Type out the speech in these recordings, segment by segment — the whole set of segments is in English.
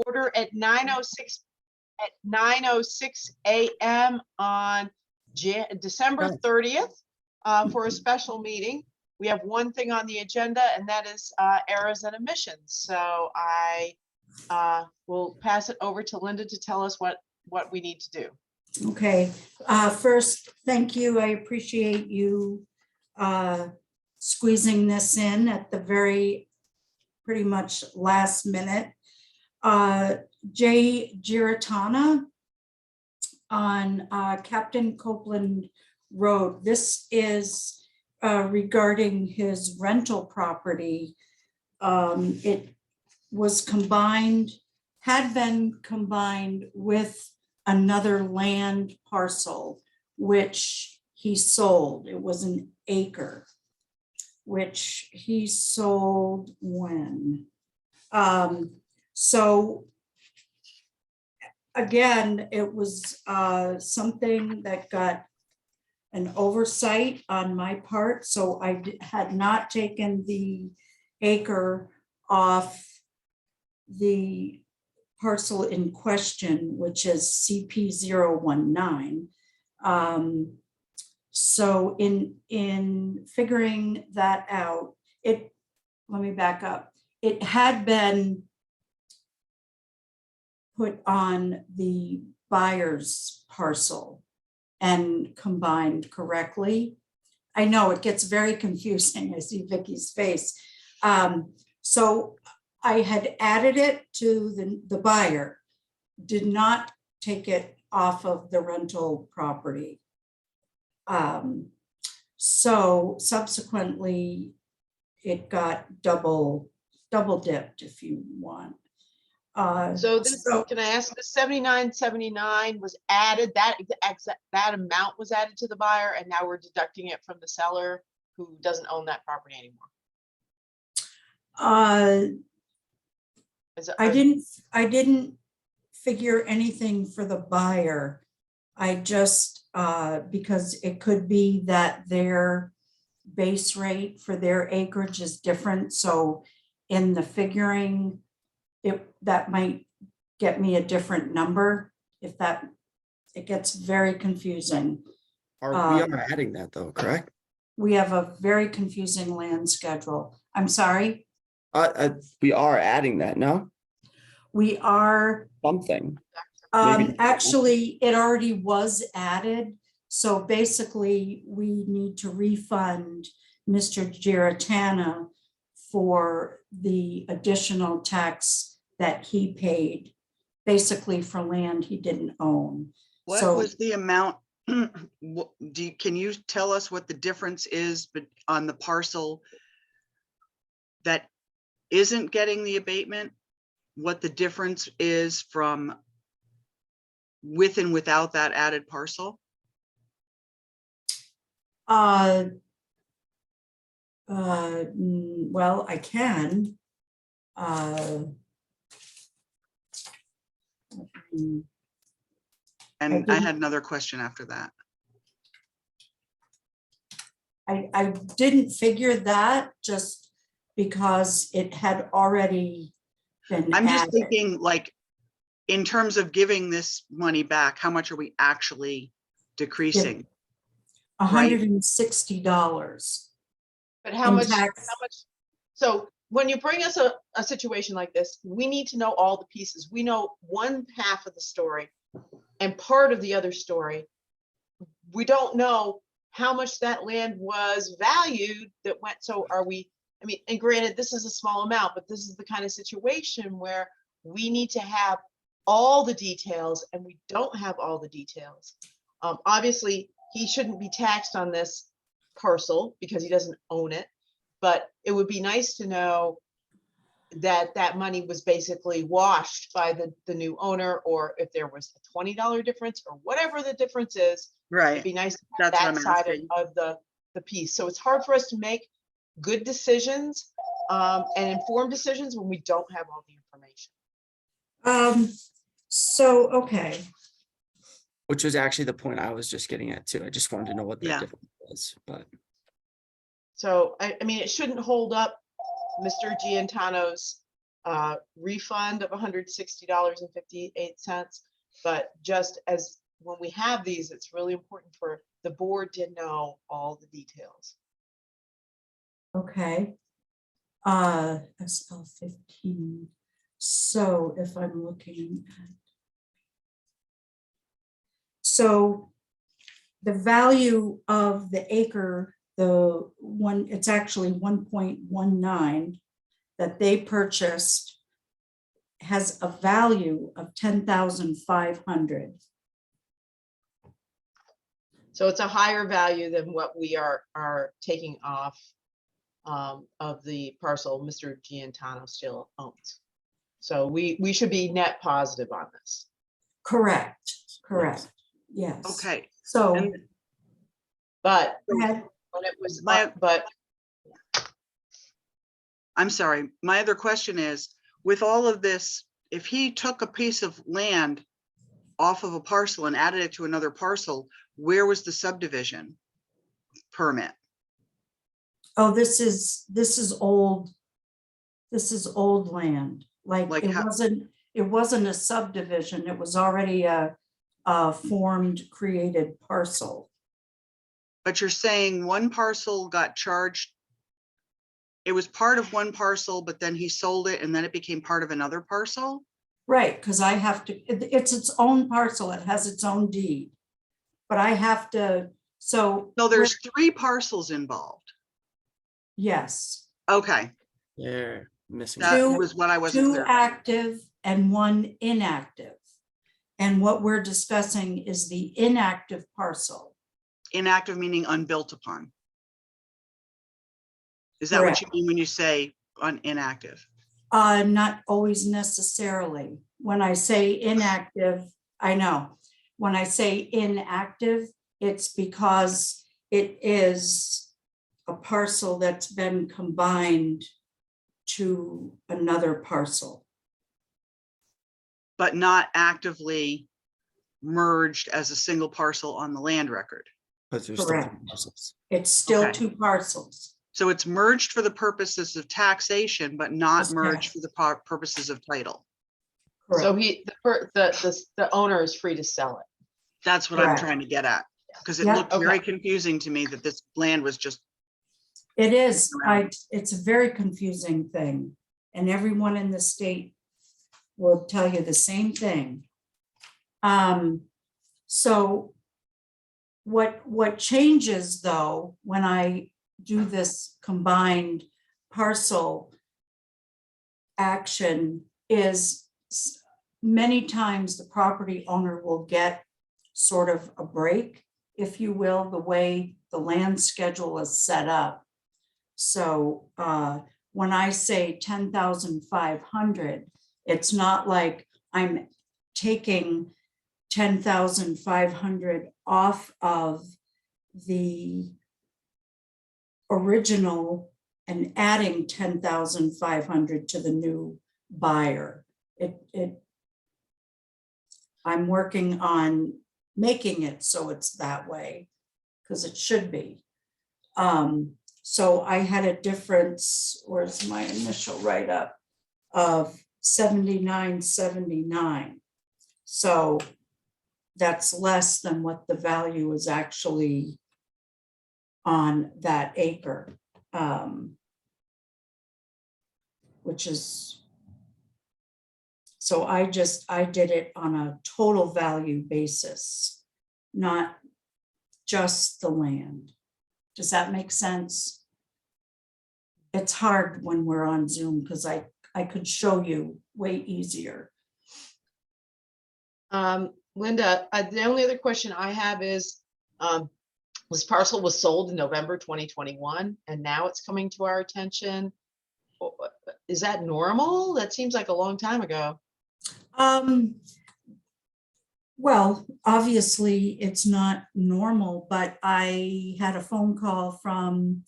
order at 9:06 a.m. on December 30th for a special meeting. We have one thing on the agenda, and that is errors and omissions. So I will pass it over to Linda to tell us what we need to do. Okay, first, thank you. I appreciate you squeezing this in at the very pretty much last minute. Giarratana on Captain Copeland Road. This is regarding his rental property. It was combined, had been combined with another land parcel, which he sold. It was an acre, which he sold when? So again, it was something that got an oversight on my part. So I had not taken the acre off the parcel in question, which is CP019. So in figuring that out, let me back up. It had been put on the buyer's parcel and combined correctly. I know it gets very confusing. I see Vicky's face. So I had added it to the buyer, did not take it off of the rental property. So subsequently, it got double dipped, if you want. So can I ask, the 7979 was added, that amount was added to the buyer, and now we're deducting it from the seller who doesn't own that property anymore? I didn't figure anything for the buyer. I just, because it could be that their base rate for their acreage is different. So in the figuring, that might get me a different number. If that, it gets very confusing. We are adding that though, correct? We have a very confusing land schedule. I'm sorry. We are adding that, no? We are. Something. Actually, it already was added. So basically, we need to refund Mr. Giarratana for the additional tax that he paid, basically for land he didn't own. What was the amount? Can you tell us what the difference is on the parcel that isn't getting the abatement? What the difference is from with and without that added parcel? Well, I can. And I had another question after that. I didn't figure that just because it had already been I'm just added. thinking, like, in terms of giving this money back, how much are we actually decreasing? $160. But how much? So when you bring us a situation like this, we need to know all the pieces. We know one half of the story and part of the other story. We don't know how much that land was valued that went. So are we, I mean, and granted, this is a small amount, but this is the kind of situation where we need to have all the details, and we don't have all the details. Obviously, he shouldn't be taxed on this parcel because he doesn't own it, but it would be nice to know that that money was basically washed by the new owner, or if there was a $20 difference or whatever the difference is. Right. It'd be nice to have that side of the piece. So it's hard for us to make good decisions and informed decisions when we don't have all the information. So, okay. Which was actually the point I was just getting at too. I just wanted to know what that difference was, but. So, I mean, it shouldn't hold up Mr. Giarratana's refund of $160.58. But just as when we have these, it's really important for the board to know all the details. Okay. SL 15. So if I'm looking at. So the value of the acre, the one, it's actually 1.19 that they purchased has a value of 10,500. So it's a higher value than what we are taking off of the parcel Mr. Giarratana still owns. So we should be net positive on this. Correct, correct. Yes. Okay. So, And But go ahead. when it was, My- but I'm sorry, my other question is, with all of this, if he took a piece of land off of a parcel and added it to another parcel, where was the subdivision permit? Oh, this is old. This is old land. Like Like it how- wasn't a subdivision. It was already a formed, created parcel. But you're saying one parcel got charged. It was part of one parcel, but then he sold it and then it became part of another parcel? Right, because I have to, it's its own parcel. It has its own deed. But I have to, so. No, there's 3 parcels involved. Yes, Okay, They're missing. that Two- was what I wasn't 2 clear. active and 1 inactive. And what we're discussing is the inactive parcel. Inactive meaning unbuilt upon. Is that what you Correct. mean when you say inactive? Not always necessarily. When I say inactive, I know. When I say inactive, it's because it is a parcel that's been combined to another parcel. But not actively merged as a single parcel on the land record. Because there's still two Correct. parcels. It's still Okay. 2 parcels. So it's merged for the purposes of taxation, but not That's merged correct. for the purposes of title. so Correct. the owner is free to sell it. That's what I'm Correct. trying to get at. Because it Yeah, looked very okay. confusing to me that this land was just, It is, around. it's a very confusing thing. And everyone in the state will tell you the same thing. So what changes though, when I do this combined parcel action is many times the property owner will get sort of a break, if you will, the way the land schedule is set up. So when I say 10,500, it's not like I'm taking 10,500 off of the original and adding 10,500 to the new buyer. I'm working on making it so it's that way, because it should be. So I had a difference, where's my initial write-up, of 79.79. So that's less than what the value is actually on that acre, which is, so I did it on a total value basis, not just the land. Does that make sense? It's hard when we're on Zoom because I could show you way easier. Linda, the only other question I have is, this parcel was sold in November 2021, and now it's coming to our attention. Is that normal? That seems like a long time ago. Well, obviously it's not normal, but I had a phone call from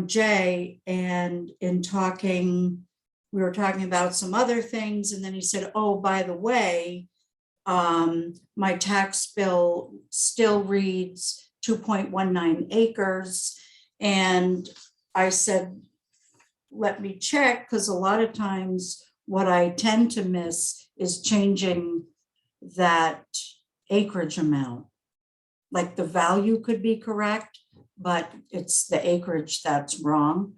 Jay, and in talking, we were talking about some other things, and then he said, oh, by the way, my tax bill still reads 2.19 acres. And I said, let me check, because a lot of times what I tend to miss is changing that acreage amount. Like the value could be correct, but it's the acreage that's wrong.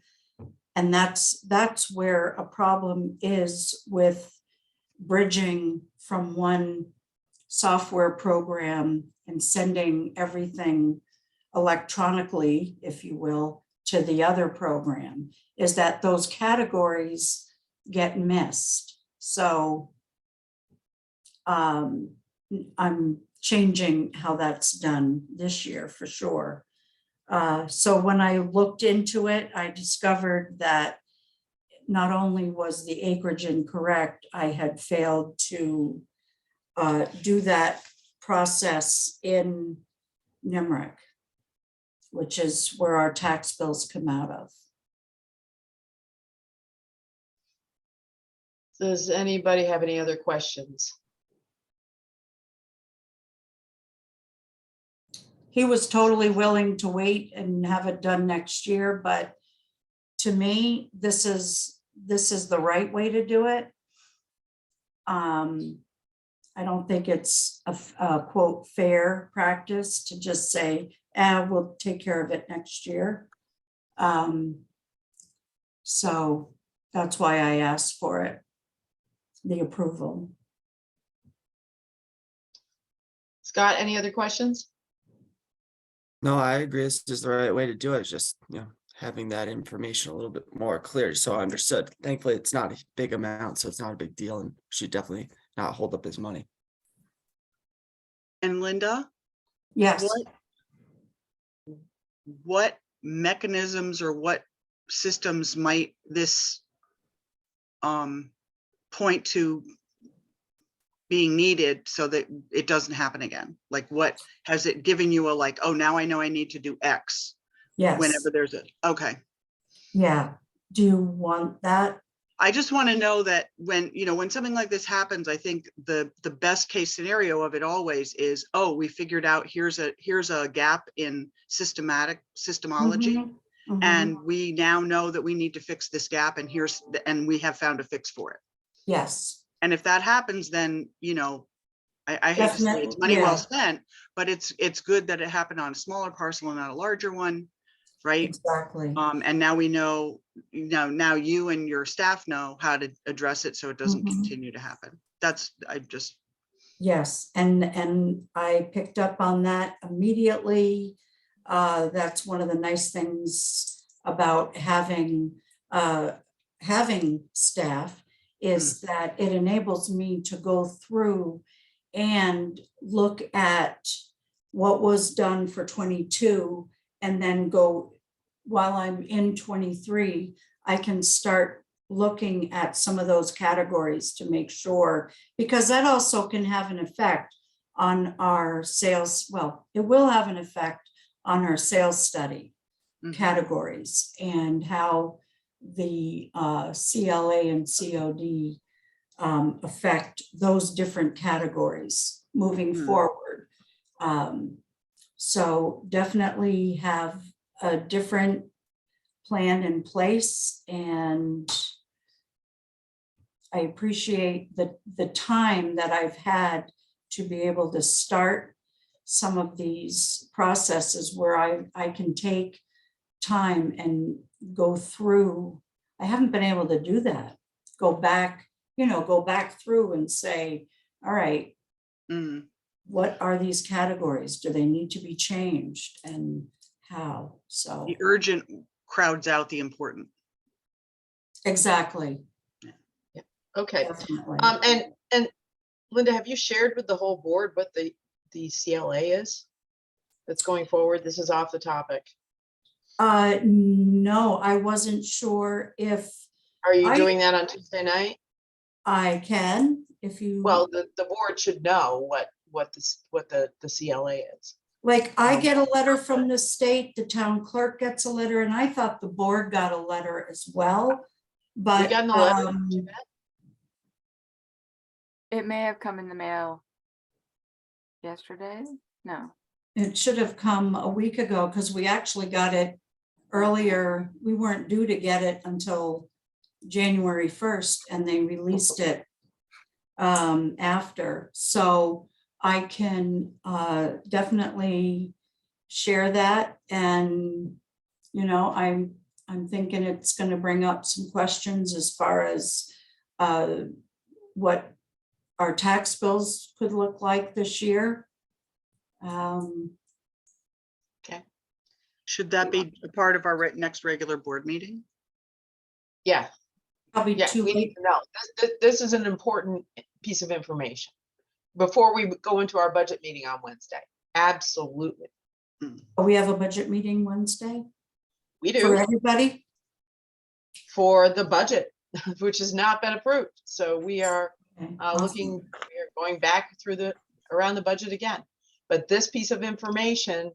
And that's where a problem is with bridging from one software program and sending everything electronically, if you will, to the other program, is that those categories get missed. So I'm changing how that's done this year for sure. So when I looked into it, I discovered that not only was the acreage incorrect, I had failed to do that process in NIMRIC, which is where our tax bills come out of. Does anybody have any other questions? He was totally willing to wait and have it done next year, but to me, this is the right way to do it. I don't think it's a quote fair practice to just say, we'll take care of it next year. So that's why I asked for it, the approval. Scott, any other questions? No, I agree. This is the right way to do it. It's just, having that information a little bit more clear, so I understood. Thankfully, it's not a big amount, so it's not a big deal, and should definitely not hold up his money. And Linda, Yes. what mechanisms or what systems might this point to being needed so that it doesn't happen again? Like, what has it given you a like, oh, now I know I need to do X Yes. whenever there's a, okay. Yeah. Do you want that? I just want to know that when something like this happens, I think the best case scenario of it always is, oh, we figured out here's a gap in systemology. Mhm. And we now know that we need to fix this gap, and we have found a fix for it. Yes. And if that happens, then, I hate to say it's money well spent, but it's good that it happened on a smaller parcel and not a larger one, right? Exactly. And now we know, now you and your staff know how to address it so it doesn't continue to happen. Yes, and I picked up on that immediately. That's one of the nice things about having staff is that it enables me to go through and look at what was done for 22 and then go, while I'm in 23, I can start looking at some of those categories to make sure, because that also can have an effect on our sales. Well, it will have an effect on our sales study categories and how the CLA and COD affect those different categories moving forward. So definitely have a different plan in place, and I appreciate the time that I've had to be able to start some of these processes where I can take time and go through. I haven't been able to do that. Go back through and say, all right, what are these categories? Do they need to be changed, and how? So the urgent crowds out the important. Exactly. Yeah. Okay. Definitely. And Linda, have you shared with the whole board what the CLA is that's going forward? This is off the topic. No, I wasn't sure if. Are you doing that on Tuesday night? I can, if you. Well, the board should know what the CLA is. Like, I get a letter from the state, the town clerk gets a letter, and I thought the board got a letter as well. But You got the letter? It may have come in the mail yesterday. No. it should have come a week ago, because we actually got it earlier, we weren't due to get it until January 1st, and they released it after. So I can definitely share that. And, you know, I'm thinking it's going to bring up some questions as far as what our tax bills could look like this year. Should that be a part of our next regular board meeting? Yeah, Probably yeah, too we need late. to know. This is an important piece of information before we go into our budget meeting on Wednesday. Absolutely. We have a budget meeting Wednesday We for do, everybody. for the budget, which has not been approved. So we are Okay, we are going back around the budget again. But this piece of information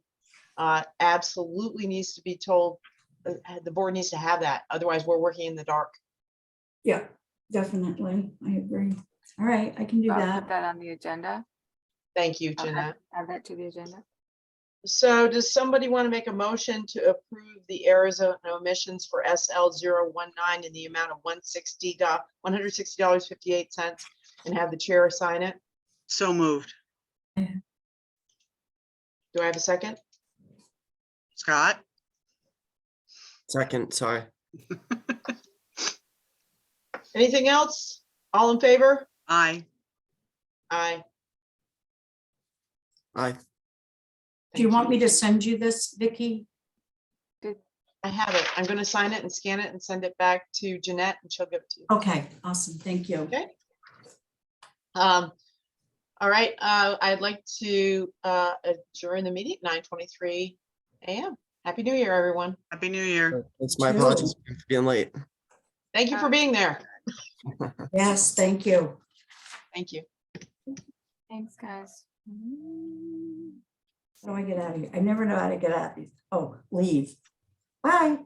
absolutely needs to be told. The board needs to have that. Otherwise, we're working in the dark. Yeah, definitely. I agree. All right, I can do I'll that. put that on the agenda. Thank you, I'll Jeanette. add that to the agenda. So does somebody want to make a motion to approve the Arizona omissions for SL 019 in the amount of $160.58 and have the chair sign it? So moved. Do I have a second? Scott? Second, sorry. Anything else? All in favor? Aye. Aye. Aye. Do you Thank want me to send you this, Vicky? I have it. I'm going to sign it and scan it and send it back to Jeanette and she'll give it to you. Okay, awesome. Thank you. Okay. All right. I'd like to adjourn the meeting at 9:23 a.m. Happy New Year, everyone. Happy New Year. It's my Two. apologies for being late. Thank you for being there. Yes, thank you. Thank you. Thanks, guys. How do I get out of here? I never know how to get out of these. Oh, leave. Bye.